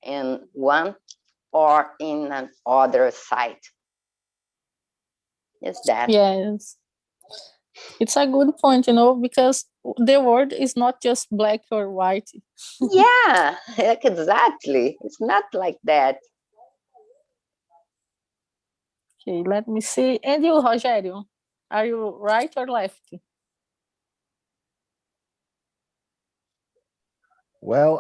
in one or in another side. Is that? Yes. It's a good point, because the word is not just black or white. Yeah, exactly. It's not like that. Okay, let me see. And you, Rogério, are you right or left? Well,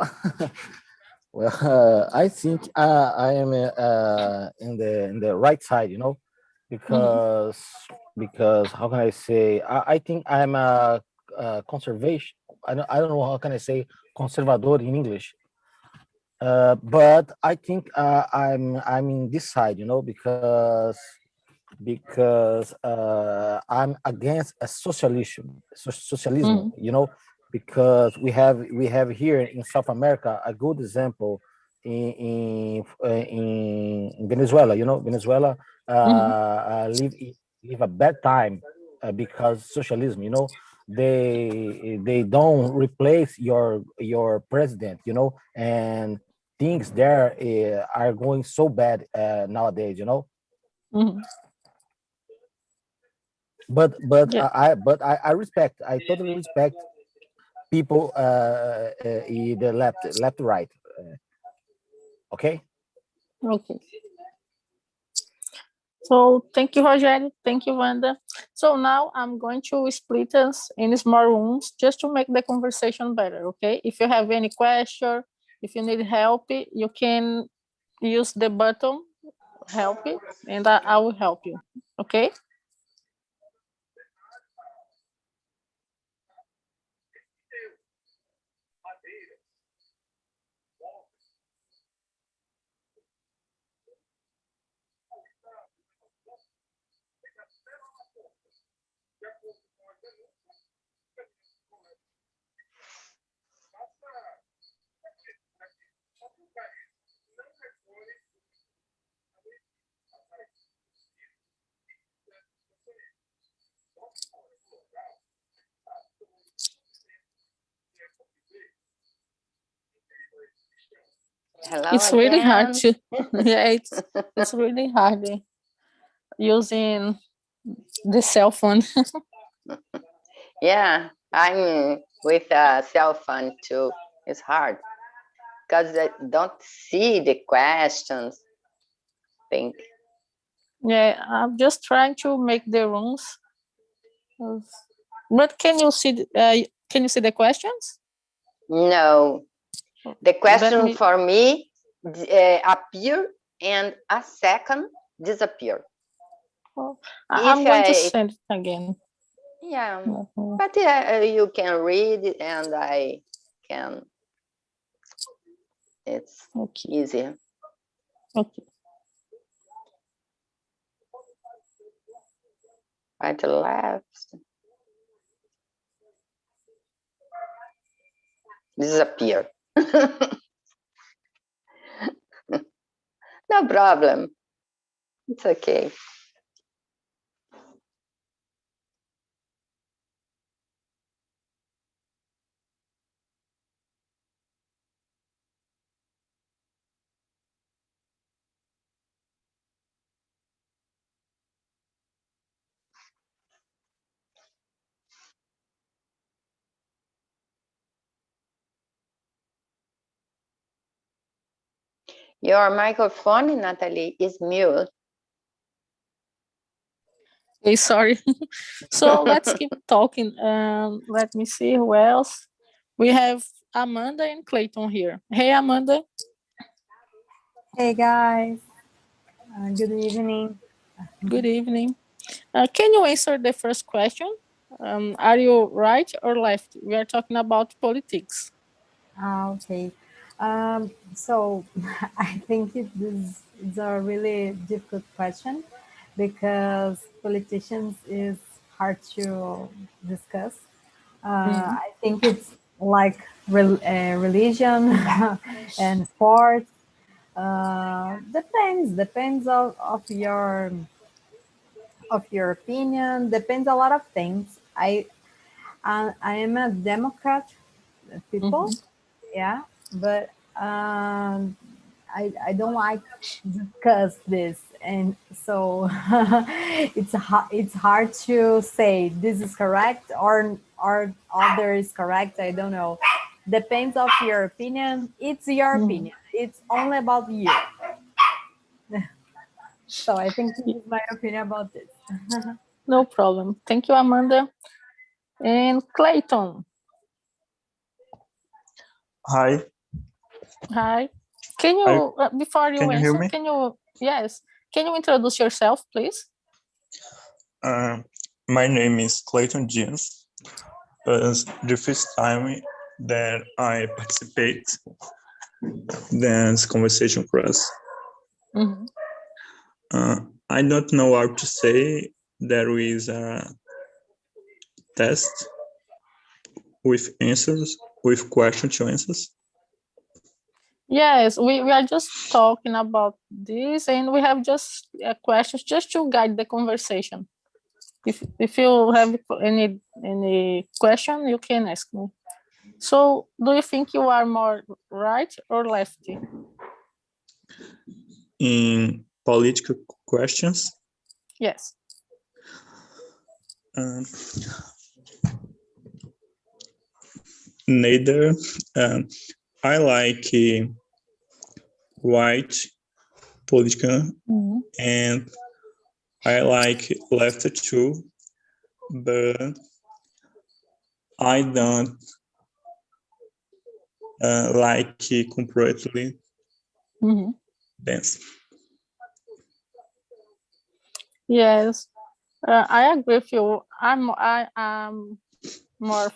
I think I am in the right side, because how can I say? I think I'm a conservation. I don't know how can I say conservador in English. But I think I'm in this side, because I'm against a socialism, because we have here in South America a good example in Venezuela. Venezuela live a bad time because socialism. They don't replace your president. And things there are going so bad nowadays. Mhm. But Yeah. I respect. I totally respect people the left right. Okay. Okay. So thank you, Rogério. Thank you, Wanda. So now I'm going to split us in small rooms just to make the conversation better, okay? If you have any question, if you need help, you can use the button help and I will help you, okay? Hello It's really hard again. yeah, it's really hard using the cell phone. Yeah, I'm with a cell phone too. It's hard because I don't see the questions. Think. Yeah, I'm just trying to make the rooms. But can you see the questions? No, the Let question me. for me appear and a second disappear. I'm If going to I, send it again. yeah, Mhm. but you can read it and I can. It's Okay. easier. Okay. Right to left. Disappear. No problem. It's okay. Your microphone, Nataly, is mute. Okay, sorry. So let's keep talking. Let me see who else. We have Amanda and Clayton here. Hey, Amanda. Hey guys, good evening. Good evening. Can you answer the first question? Are you right or left? We are talking about politics. Okay, so I think this is a really difficult question because politicians is hard to discuss. I think it's like religion and sports. Depends of your opinion. Depends a lot of things. I am a Democrat people, Mhm. yeah, but I don't like to discuss this, and so it's hard to say this is correct or other is correct. I don't know. Depends of your opinion. It's your opinion. It's only about you. So I think this is my opinion about this. No problem. Thank you, Amanda. And Clayton. Hi, Hi. Can you, before you can you hear answer, me? Yes, can you introduce yourself, please? My name is Clayton Jeans. It's the first time that I participate this conversation class. I don't know how to say there is a test with answers, with question to answers. Yes, we are just talking about this, and we have just questions just to guide the conversation. If you have any question, you can ask me. So, do you think you are more right or lefty? In political questions, Yes. neither. I like right political, and I like left too, but I don't like completely dance. Yes, I agree with you. I am more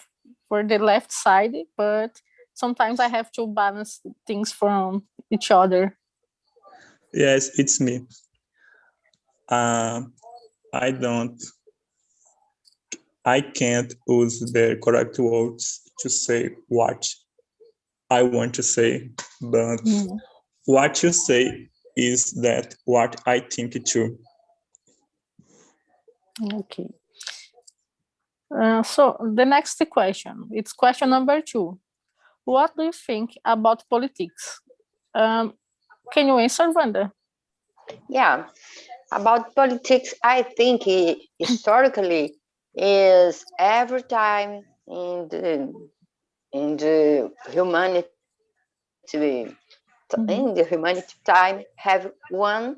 for the left side, but sometimes I have to balance things from each other. Yes, it's me. I can't use the correct words to say what I want to say, but what you say is that what I think too. Okay. So the next question, it's question number 2. What do you think about politics? Can you answer, Wanda? Yeah, about politics, I think historically is every time in the humanity time have one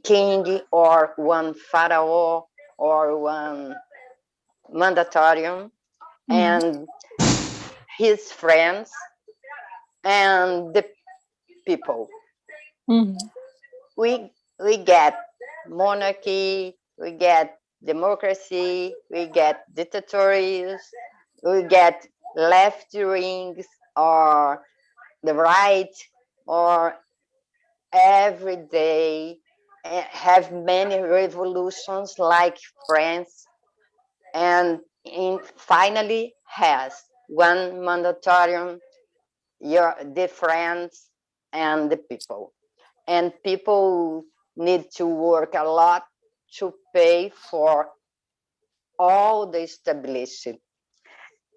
king or one pharaoh or one mandatorium and his friends and the people. We get monarchy, we get democracy, we get dictatories, we get left wings or the right, or every day have many revolutions like France, and finally has one mandatorium, the friends and the people. And people need to work a lot to pay for all the stability.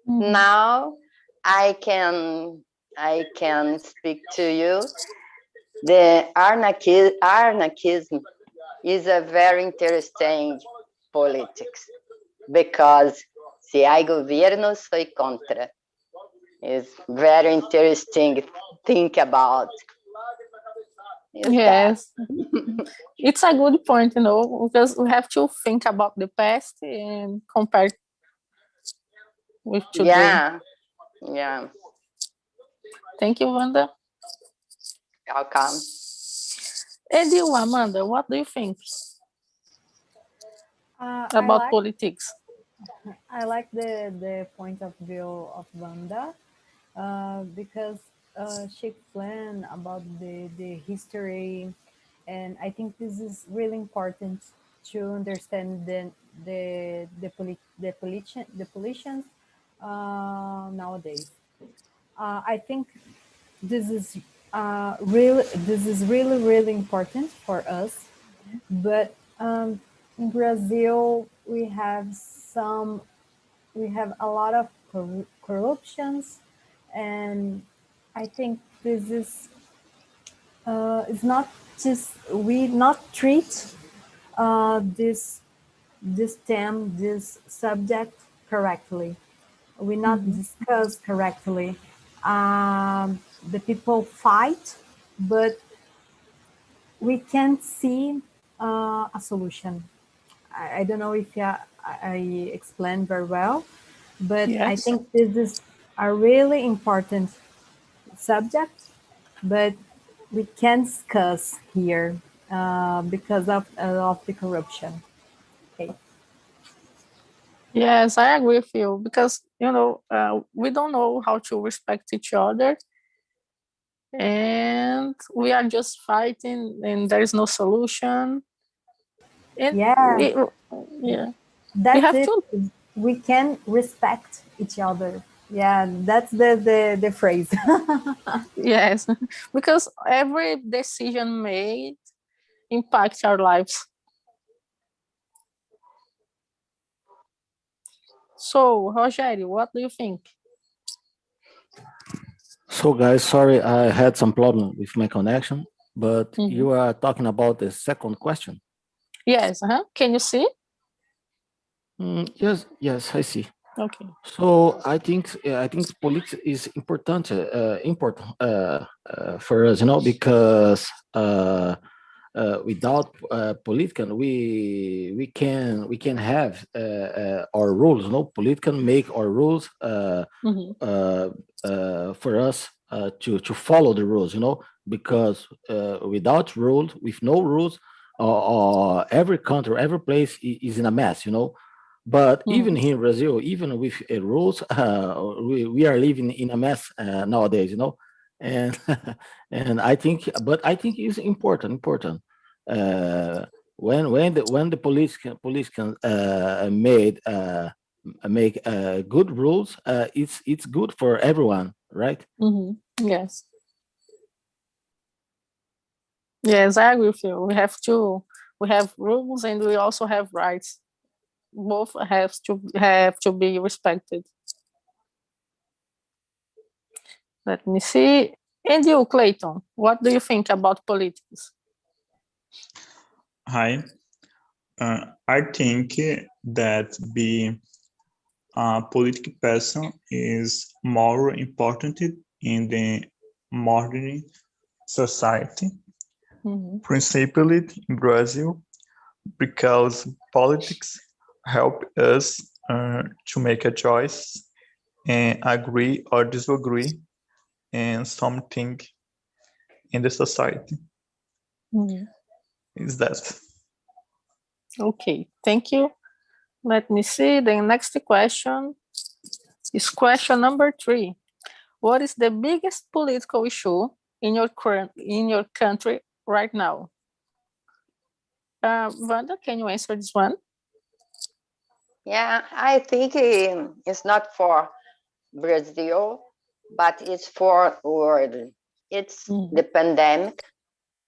Now I can speak to you. The anarchism is a very interesting politics, because se hay gobierno soy contra. It's very interesting to think about. Yes, it's a good point, because we have to think about the past and compare with today. Yeah. Thank you, Wanda. Welcome. And you, Amanda, what do you think about politics? I like the point of view of Wanda because she explained about the history, and I think this is really important to understand the politicians nowadays. I think this is really important for us, but in Brazil we have a lot of corruptions, and I think this is it's not just we not treat this term, this subject correctly. We not discuss correctly. The people fight, but we can't see a solution. I don't know if I explained very well, but I Yes. think this is a really important subject, but we can't discuss here because of the corruption. Okay. Yes, I agree with you because, we don't know how to respect each other, and we are just fighting and there is no solution. And Yeah, yeah, we that's have it. to, We can respect each other. Yeah, that's the phrase. yes, because every decision made impacts our lives. So, Rogério, what do you think? So, guys, sorry, I had some problem with my connection, but Mhm. you are talking about the second question. Yes, can you see? Yes, I see. Okay. So I think politics is important for us, because without political, we can have our rules. No, political make our rules for us to follow the rules. Because without rules, with no rules, every country, every place is in a mess. But even here in Brazil, even with rules, we are living in a mess nowadays, and and I think it's important. Uh, when the police can make good rules, it's good for everyone, right? Yes. Yes, I agree with you. We have rules and we also have rights. Both have to be respected. Let me see. And you, Clayton, what do you think about politics? Hi. I think that being a political person is more important in the modern society, principally in Brazil, because politics help us to make a choice and agree or disagree in something in the society. Is that? Okay, thank you. Let me see. The next question is question number 3. What is the biggest political issue in your country right now? Wanda, can you answer this one? Yeah, I think it's not for Brazil, but it's for world. It's the pandemic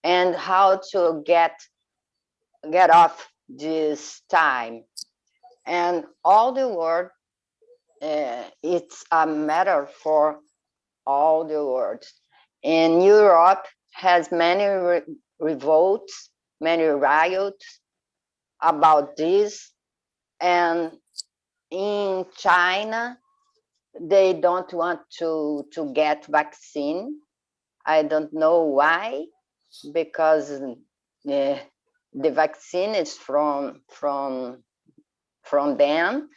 and how to get off this time. And all the world, it's a matter for all the world. And Europe has many revolts, many riots about this. And in China, they don't want to get vaccine. I don't know why, because the vaccine is from them.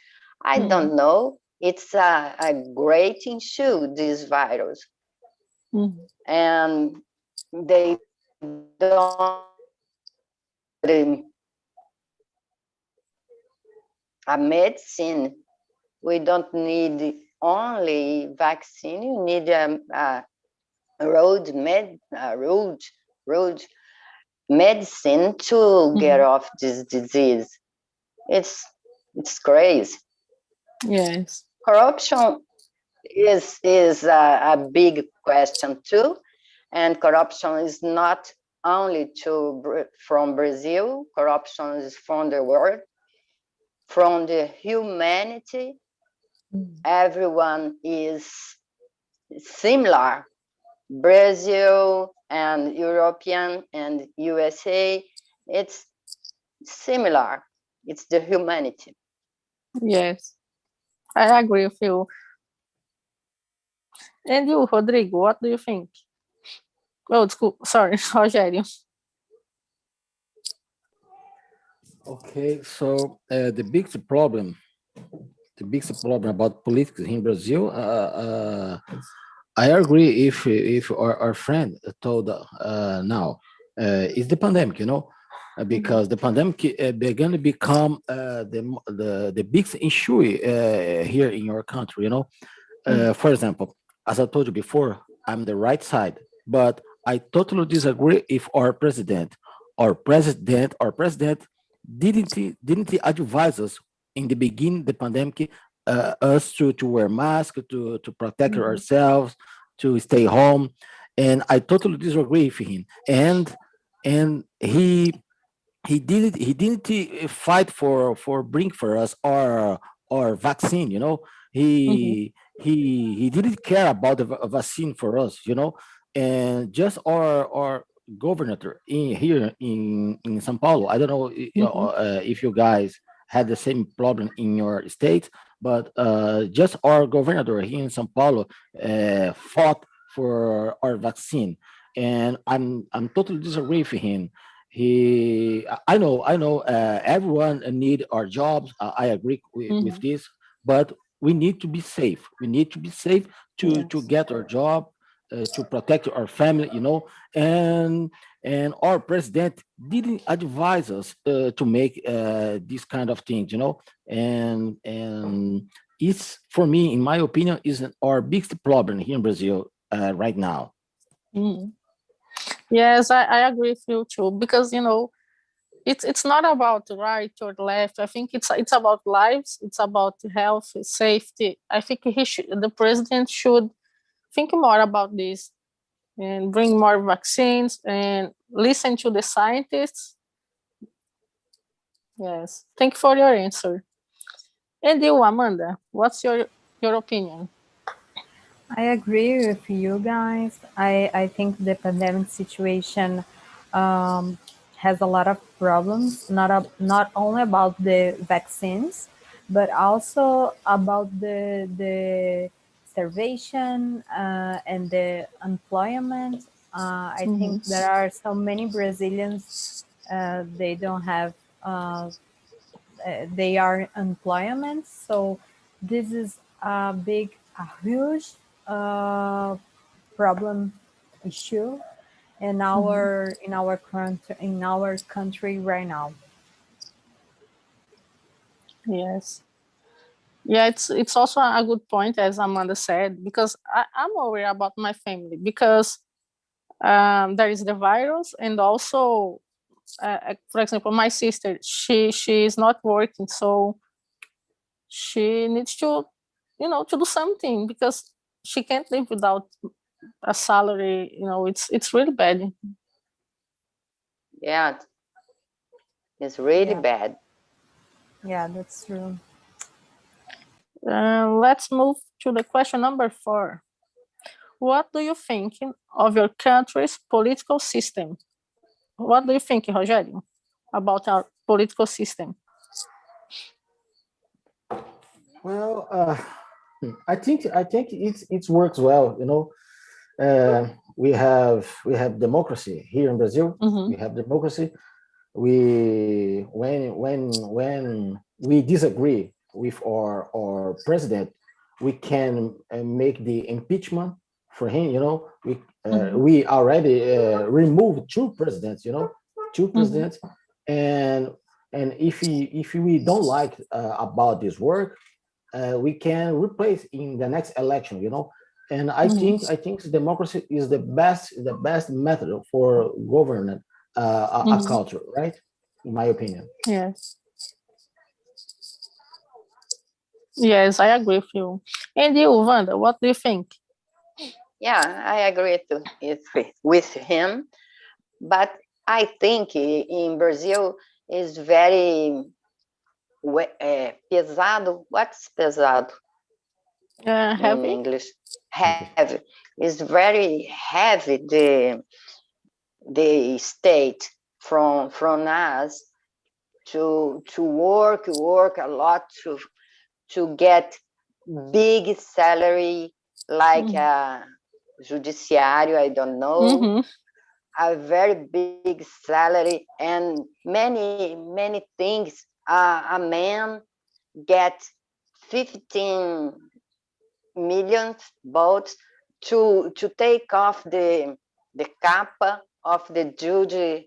I don't know. It's a great issue, this virus. And they don't a medicine. We don't need only vaccine. You need a road medicine to get off this disease. It's crazy. Yes. Corruption is a big question too, and corruption is not only from Brazil. Corruption is from the world, from the humanity. Everyone is similar Brazil and European and USA, it's similar. It's the humanity. Yes, I agree with you. And you, Rodrigo, what do you think? Oh, sorry, Rogério. Okay, so the biggest problem about politics in Brazil, I agree if our friend told now is the pandemic, because the pandemic began to become the biggest issue here in your country, For example, as I told you before, I'm the right side, but I totally disagree if our president didn't advise us in the beginning the pandemic, us to wear masks, to protect ourselves, to stay home, and I totally disagree with him. And he didn't fight for bring for us our vaccine, he didn't care about the vaccine for us, and just our governor in here in São Paulo. I don't know if you guys had the same problem in your state, but just our governor here in São Paulo fought for our vaccine, and I'm totally disagree with him. I know everyone need our jobs. I agree with this, but we need to be safe. We need to be safe to Yes. get our job, to protect our family, and our president didn't advise us to make these kind of things, and it's, for me, in my opinion, is our biggest problem here in Brazil right now. Mm. Yes, I agree with you too, because it's not about right or left. I think it's about lives. It's about health, safety. I think the president should think more about this and bring more vaccines and listen to the scientists. Yes, thank you for your answer. And you, Amanda, what's your opinion? I agree with you guys. I think the pandemic situation has a lot of problems, not only about the vaccines, but also about the starvation and the employment. I think there are so many Brazilians, they don't have, they are employment. So this is a huge problem issue in our country right now. Yes. Yeah, it's also a good point, as Amanda said, because I'm worried about my family, because there is the virus, and also, for example, my sister, she is not working, so she needs to do something, because she can't live without a salary. It's really bad. Yeah, it's really Yeah. bad. Yeah, that's true. Let's move to the question number 4. What do you think of your country's political system? What do you think, Rogério, about our political system? Well, I think it works well. We have democracy here in Brazil. We have democracy. When we disagree with our president, we can make the impeachment for him. We already removed two presidents. And if we don't like about this work, we can replace in the next election. And I think democracy is the best method for governing a culture, right? In my opinion. Yes. Yes, I agree with you. And you, Wanda, what do you think? Yeah, I agree with him, but I think in Brazil is very pesado. What's pesado? in Heavy. English. Heavy. It's very heavy, the state from us to work a lot to get big salary, like a judiciário, I don't know, a very big salary, and many things. A man get 15 million votes to take off the capa of the judge.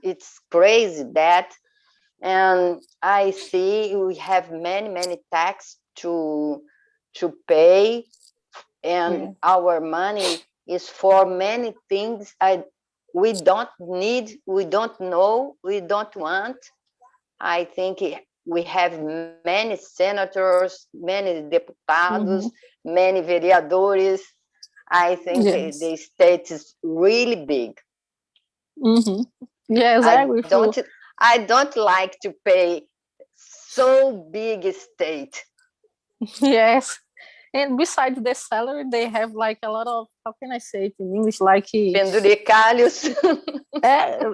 It's crazy that. And I see we have many tax to pay, and our money is for many things we don't need, we don't know, we don't want. I think we have many senators, many deputados, many vereadores. I think the state is really big. Yes, I agree with you. I don't like to pay so big estate. Yes. And besides the salary, they have like a lot of, how can I say it in English? Like penduricalhos.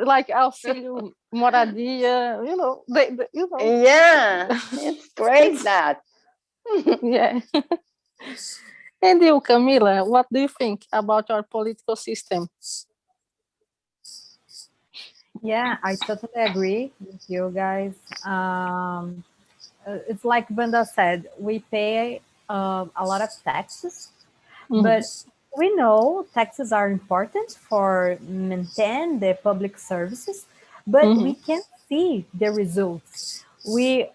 Like auxílio moradia, you know. Yeah, it's great that. Yeah. And you, Camila, what do you think about our political system? Yeah, I totally agree with you guys. It's like Banda said, we pay a lot of taxes, but we know taxes are important for maintain the public services, but we can't see the results. We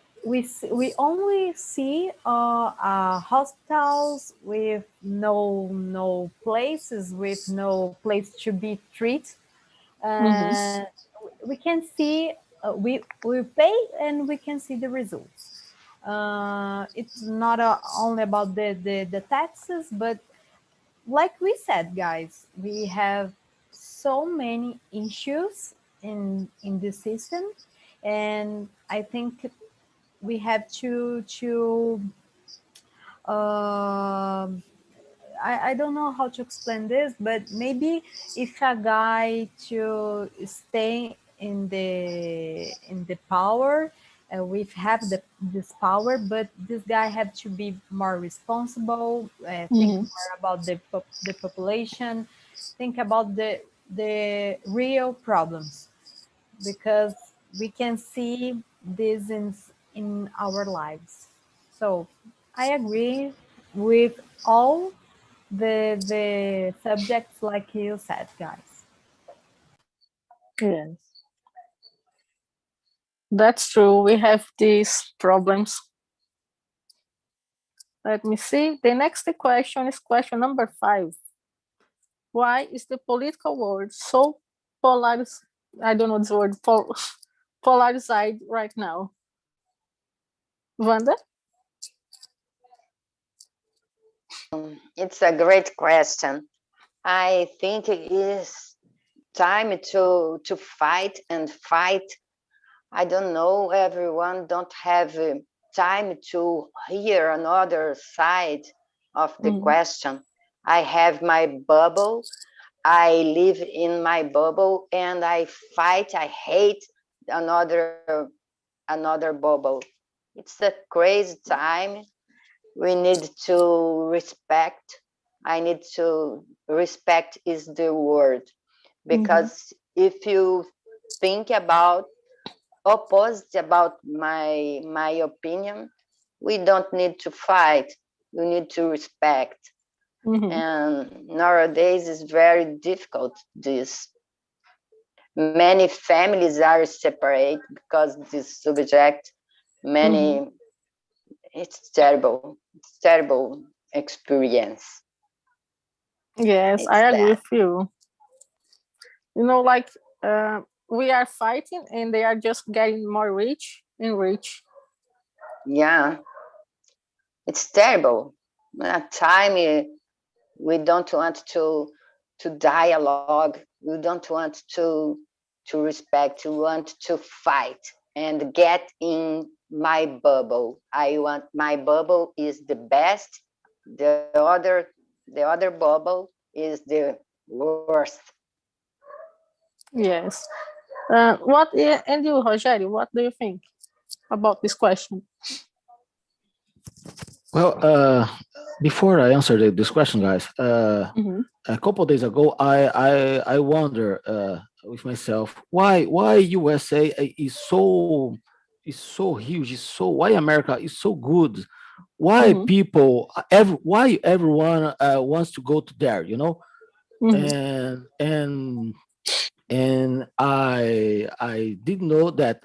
only see hospitals with no places, with no place to be treated. We can see we pay and we can see the results. It's not only about the taxes, but like we said, guys, we have so many issues in the system, and I think we have to I don't know how to explain this, but maybe if a guy to stay in the power, we have this power, but this guy have to be more responsible, think more about the population, think about the real problems, because we can see this in our lives. So I agree with all the subjects like you said, guys. Yes, that's true. We have these problems. Let me see. The next question is question number 5. Why is the political world so polarized? I don't know this word, polarized right now. Wanda? It's a great question. I think it is time to fight and fight. I don't know, everyone don't have time to hear another side of the question. I have my bubble. I live in my bubble and I fight, I hate another bubble. It's a crazy time. We need to respect. I need to respect is the word, because if you think about opposite about my opinion, we don't need to fight. We need to respect. And nowadays is very difficult. This many families are separate because this subject. Many it's terrible. It's terrible experience. Yes, It's I agree that. with you. Like we are fighting and they are just getting more rich and rich. Yeah, it's terrible. At time we don't want to dialogue. We don't want to respect. We want to fight and get in my bubble. I want my bubble is the best. The other bubble is the worst. Yes. And you, Rogério, what do you think about this question? Well, before I answer this question, guys, Mhm. a couple of days ago, I wonder with myself why USA is so huge, is so why America is so good, why Mhm. why everyone wants to go to there, you know, Mhm. and I didn't know that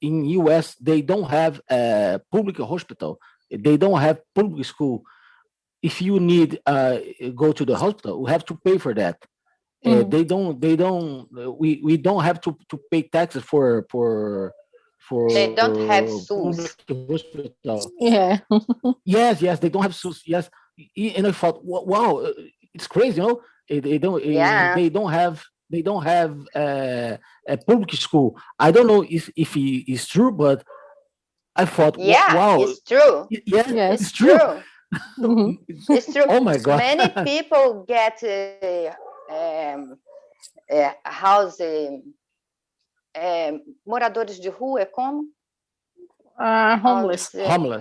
in US they don't have a public hospital, they don't have public school. If you need go to the hospital, we have to pay for that. Mhm. We don't have to pay taxes They don't have for public SUS. hospital. Yeah. Yes, they don't have SUS. Yes, and I thought, wow, it's crazy, you know. Yeah, They don't have a public school. I don't know if it's true, but I thought, yeah, wow, it's true. yeah, Yes. it's It's true. true. Mhm. It's true. Oh my god. Many people get house moradores de rua, é como? Homeless.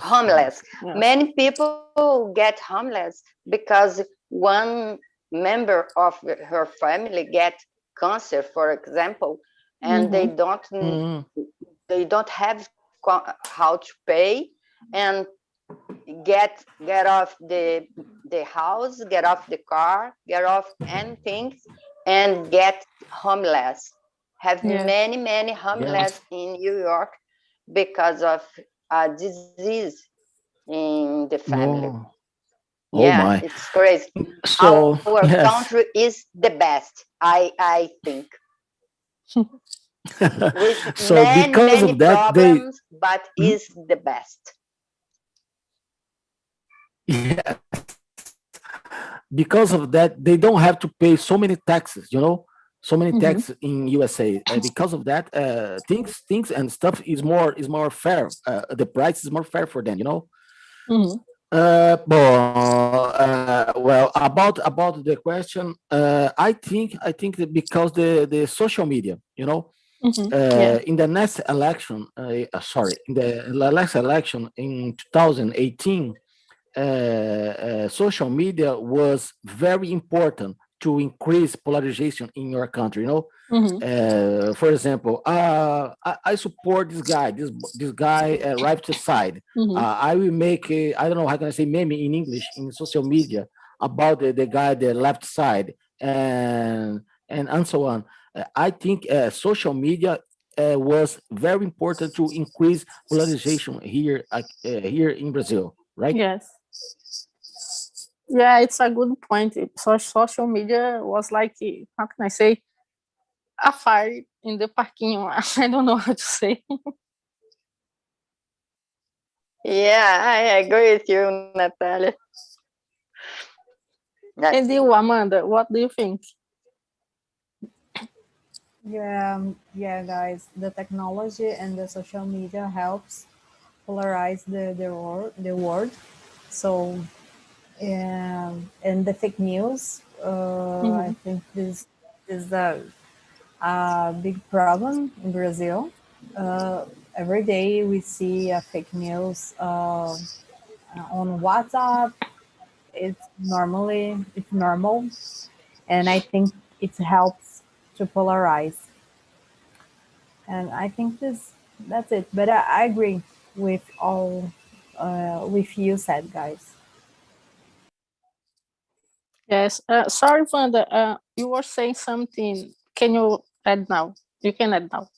Homeless. Yes. Many people get homeless because one member of her family get cancer, for example, and Mhm. they don't have how to pay and get off the house, get off the car, get off anything, and get homeless. Have Yeah. many homeless in New York because of a disease in the family. Oh, oh Yeah, my. it's crazy. So Our yes. country is the best, I think, with So because many of that, problems, but Mhm. is the best. Yeah, because of that, they don't have to pay so many taxes. You know, so many Mhm. taxes in USA. Because of that, things and stuff is more fair. The price is more fair for them. You know. Mhm. Well, about the question, I think that because the social media, you know, Mhm. Yeah. in the next election, sorry, in the last election in 2018, social media was very important to increase polarization in your country. You know, Mhm. for example, I support this guy right to side. Mhm. I will make I don't know how can I say meme in English in social media about the guy the left side and so on. I think social media was very important to increase polarization here in Brazil, right? Yes. Yeah, it's a good point. So social media was like, how can I say, a fire in the parquinho. I don't know how to say. Yeah, I agree with you, Natalia. And you, Amanda, what do you think? Yeah, guys, the technology and the social media helps polarize the world. So, and the fake news, I Mhm. think this is a big problem in Brazil. Every day we see fake news on WhatsApp. It's normal, and I think it helps to polarize. And I think that's it. But I agree with all with you said, guys. Yes. Sorry, Wanda. You were saying something. Can you add now? You can add now.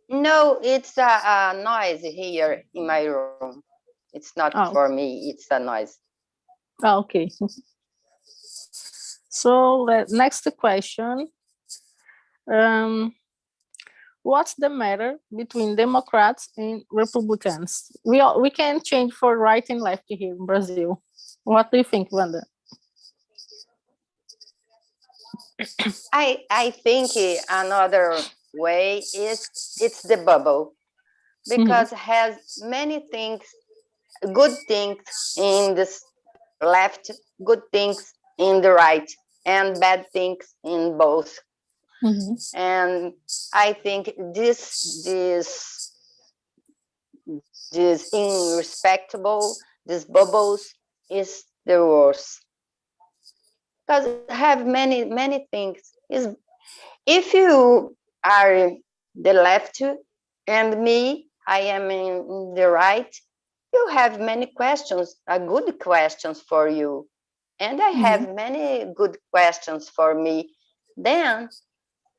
No, it's a noise here in my room. It's not for Oh, me, it's a noise. okay. So next question. Um, what's the matter between Democrats and Republicans? We can change for right and left here in Brazil. What do you think, Wanda? I think another way is it's the bubble Mhm. because it has many things, good things in this left good things in the right and bad things in both. And I think this irrespectable, these bubbles is the worst. Because have many things. Is if you are the left and me, I am in the right, you have many questions, good questions for you. And I have many good questions for me. Then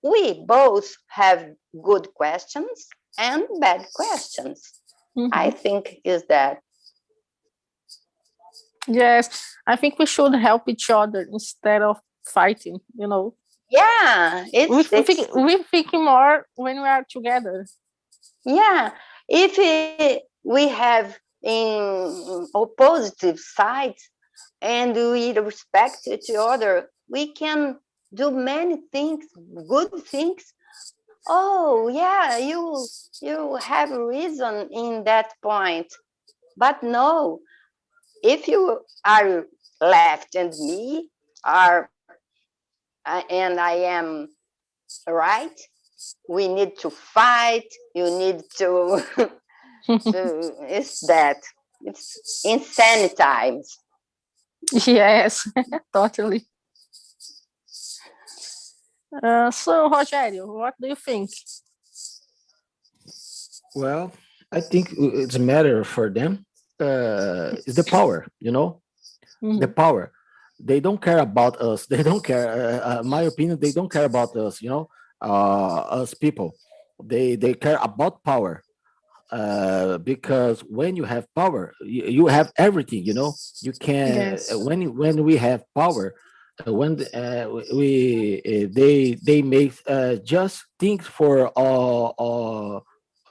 we both have good questions and bad questions. I think is that. Yes, I think we should help each other instead of fighting, Yeah, we think more when we are together. Yeah, if we have in opposite sides and we respect each other, we can do many things, good things. Oh, yeah, you have reason in that point. But no, if you are left and me are and I am right, we need to fight. You need to. It's that. It's insane times. Yes, totally. So, Rogério, what do you think? Well, I think it's a matter for them. Is the power, the power. They don't care about us. They don't care. My opinion, they don't care about us. Us people. They care about power. Because when you have power, you have everything. You can Yes. when we have power, they make just things for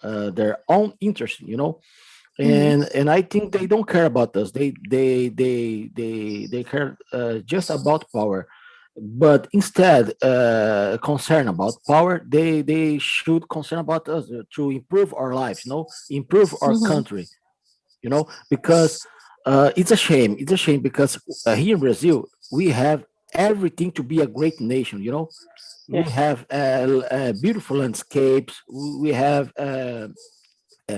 their own interest. And I think they don't care about us. They care just about power. But instead, concern about power, they should concern about us to improve our lives, improve our country, because it's a shame. It's a shame because here in Brazil we have everything to be a great nation. We have beautiful landscapes. We have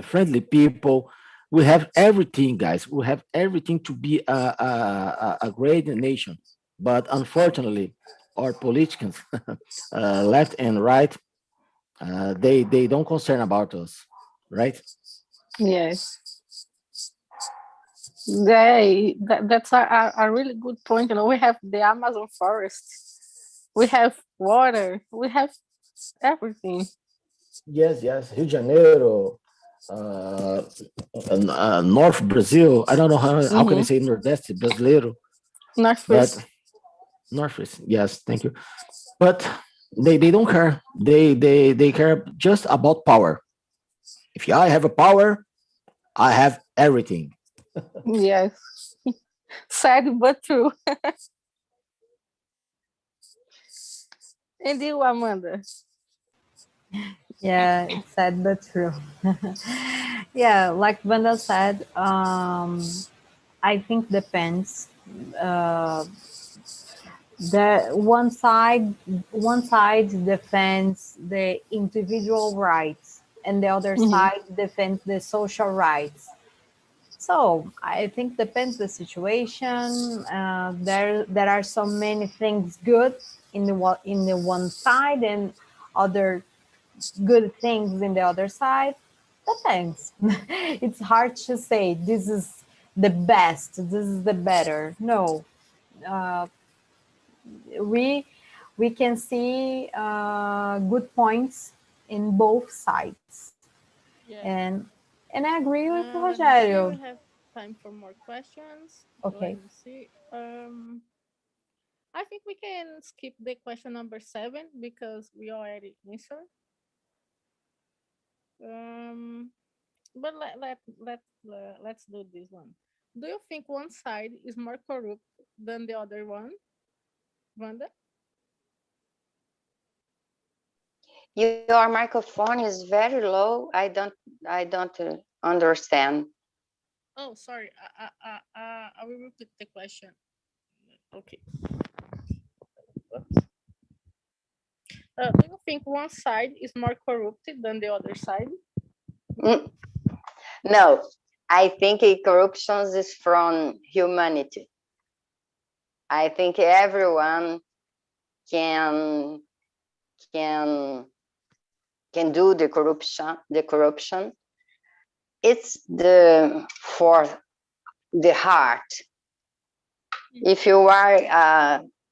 friendly people. We have everything, guys. We have everything to be a great nation. But unfortunately, our politicians, left and right, they don't concern about us, right? Yes. That's a really good point. We have the Amazon forest, we have water, we have everything. Yes, yes. Rio de Janeiro, North Brazil. I don't know how can I say Nordeste brasileiro, but Northwest. Northwest. Yes, thank you. But they don't care. They care just about power. If I have a power, I have everything. Yes. Sad but true. And you, Amanda? Yeah, it's sad but true. Yeah, like Vanda said, I think depends. Uh, the one side defends the individual rights, and the other side defends the social rights. So I think depends the situation. There are so many things good in the one side and other good things in the other side. Depends. It's hard to say this is the best, this is the better. No, uh, we we can see good points in both sides, Yeah. and I agree with Let me see. Rogério. We have time for more questions. Let Okay. me see. I think we can skip the question number 7 because we already answered. Um, but let's do this one. Do you think one side is more corrupt than the other one, Wanda? Your microphone is very low. I don't understand. Oh, sorry. I will repeat the question. Okay. Do you think one side is more corrupted than the other side? Mm, No, I think corruption is from humanity. I think everyone can can can do the corruption. The corruption. It's the for the heart. If you are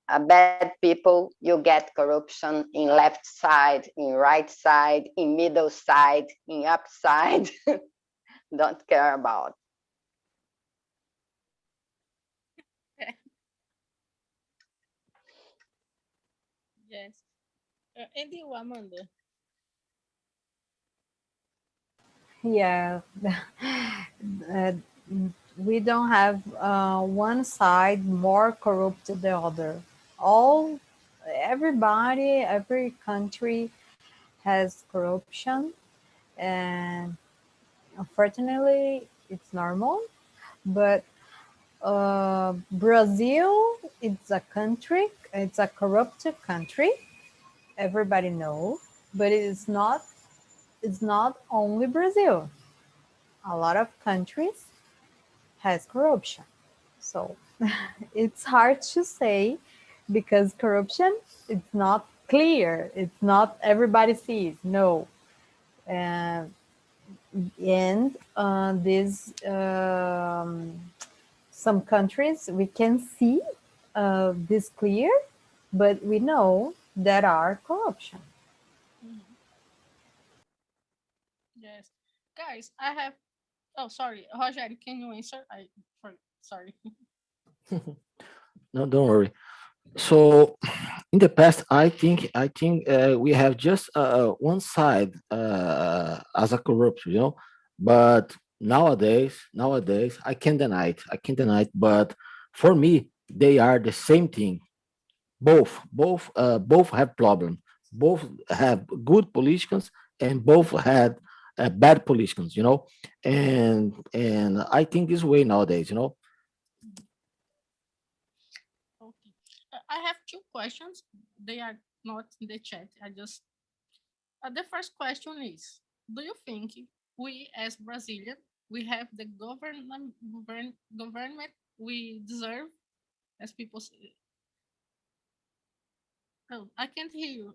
a bad people, you get corruption in left side, in right side, in middle side, in upside. Don't care about. Yes. And you, Amanda? Yeah. Uh, we don't have one side more corrupt than the other. All Everybody, every country has corruption, and unfortunately, it's normal. But Brazil, it's a country. It's a corrupt country. Everybody know, but it's not. It's not only Brazil. A lot of countries has corruption. So it's hard to say because corruption it's not clear. It's not everybody sees. No, uh, and this some countries we can see this clear, but we know there are corruption. Mhm. Yes. Guys, I have. Oh, sorry. Roger, can you answer? Sorry. No, don't worry. So in the past, I think we have just one side as a corruption, But nowadays, I can't deny it. I can't deny it. But for me, they are the same thing. Both have problems. Both have good politicians, and both had bad politicians. And I think this way nowadays. Mhm. Okay. I have two questions. They are not in the chat. The first question is: do you think we, as Brazilian, we have the government we deserve, as people say? Oh, I can't hear you.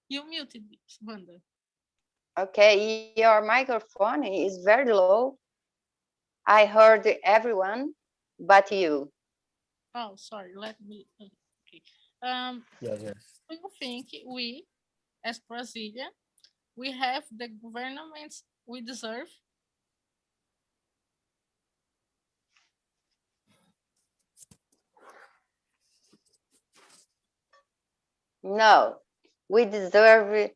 You muted, Wanda. Okay, your microphone is very low. I heard everyone but you. Oh, sorry. Let me. Okay. Yes, yes. Do you think we, as Brazilian, we have the governments we deserve? No, we deserve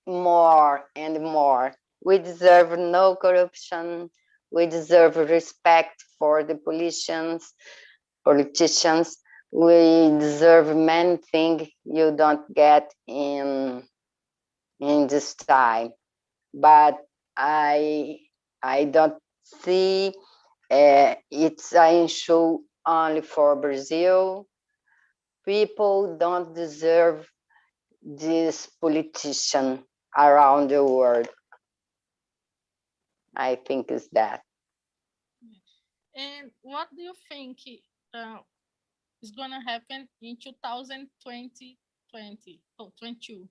more and more. We deserve no corruption. We deserve respect for the politicians. We deserve many things you don't get in this time. But I I don't see it's an issue only for Brazil. People don't deserve this politician around the world. I think is that. And what do you think uh, is going to happen in 2020, 22?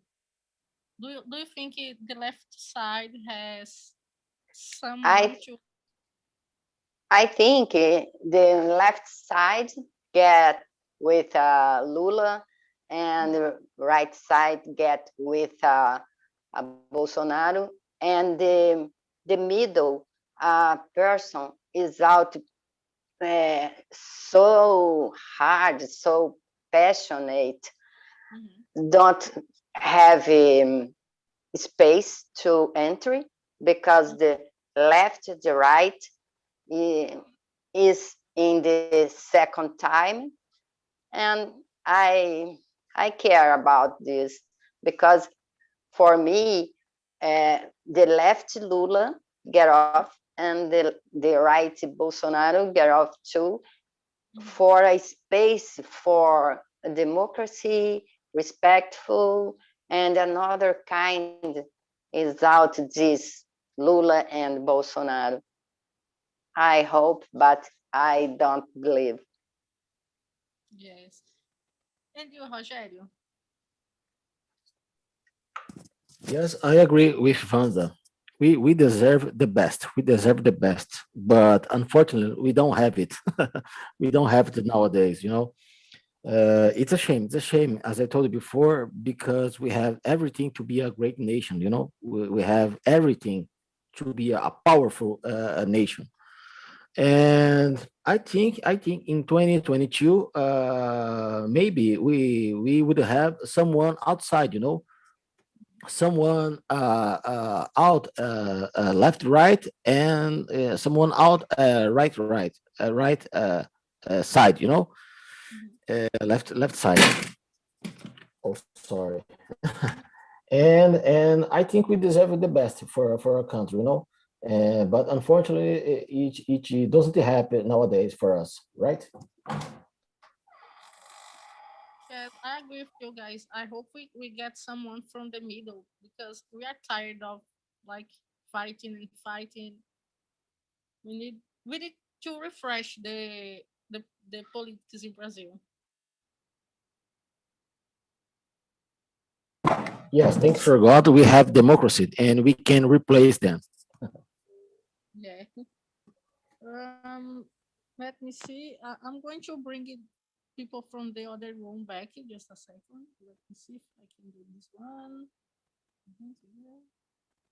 Do you think the left side has someone I to? I think the left side get with Lula, and the right side get with Bolsonaro, and the middle person is out so hard, so passionate, don't have space to entry because the left, the right is in the second time, and I I care about this because for me the left Lula get off and the right Bolsonaro get off too, for a space for democracy, respectful, and another kind is out this Lula and Bolsonaro. I hope, but I don't believe. Yes. And you, Rogério? Yes, I agree with Vanda. We deserve the best. We deserve the best, but unfortunately, we don't have it. We don't have it nowadays. It's a shame. It's a shame, as I told you before, because we have everything to be a great nation. We have everything to be a powerful nation. And I think in 2022, maybe we would have someone outside. Someone out left, right, and someone out right side. Left side. Oh, sorry. And I think we deserve the best for our country. But unfortunately, each doesn't happen nowadays for us, right? Yes, I agree with you guys. I hope we get someone from the middle because we are tired of like fighting and fighting. We need to refresh the politics in Brazil. Yes, thanks for God, we have democracy and we can replace them. Yeah. Um, Let me see. I'm going to bring it people from the other room back in just a second. Let me see if I can do this one. Mhm.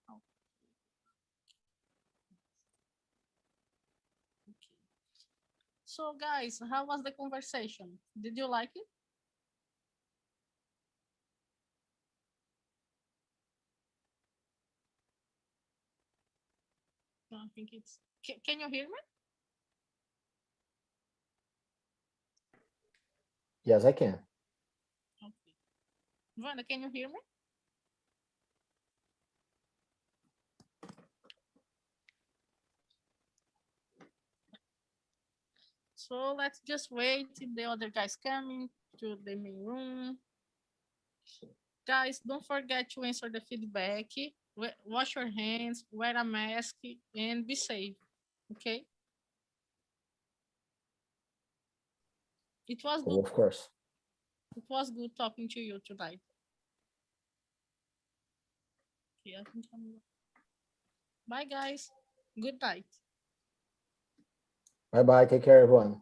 Oh, okay. So, guys, how was the conversation? Did you like it? I think it's. Can you hear me? Yes, I can. Okay. Vanda, can you hear me? So let's just wait till the other guys coming to the main room. Guys, don't forget to answer the feedback. Wash your hands, wear a mask, and be safe. Okay? It was Oh, good. of course. It was good talking to you tonight. Okay, I think bye, guys. Good night. Bye bye. Take care, everyone.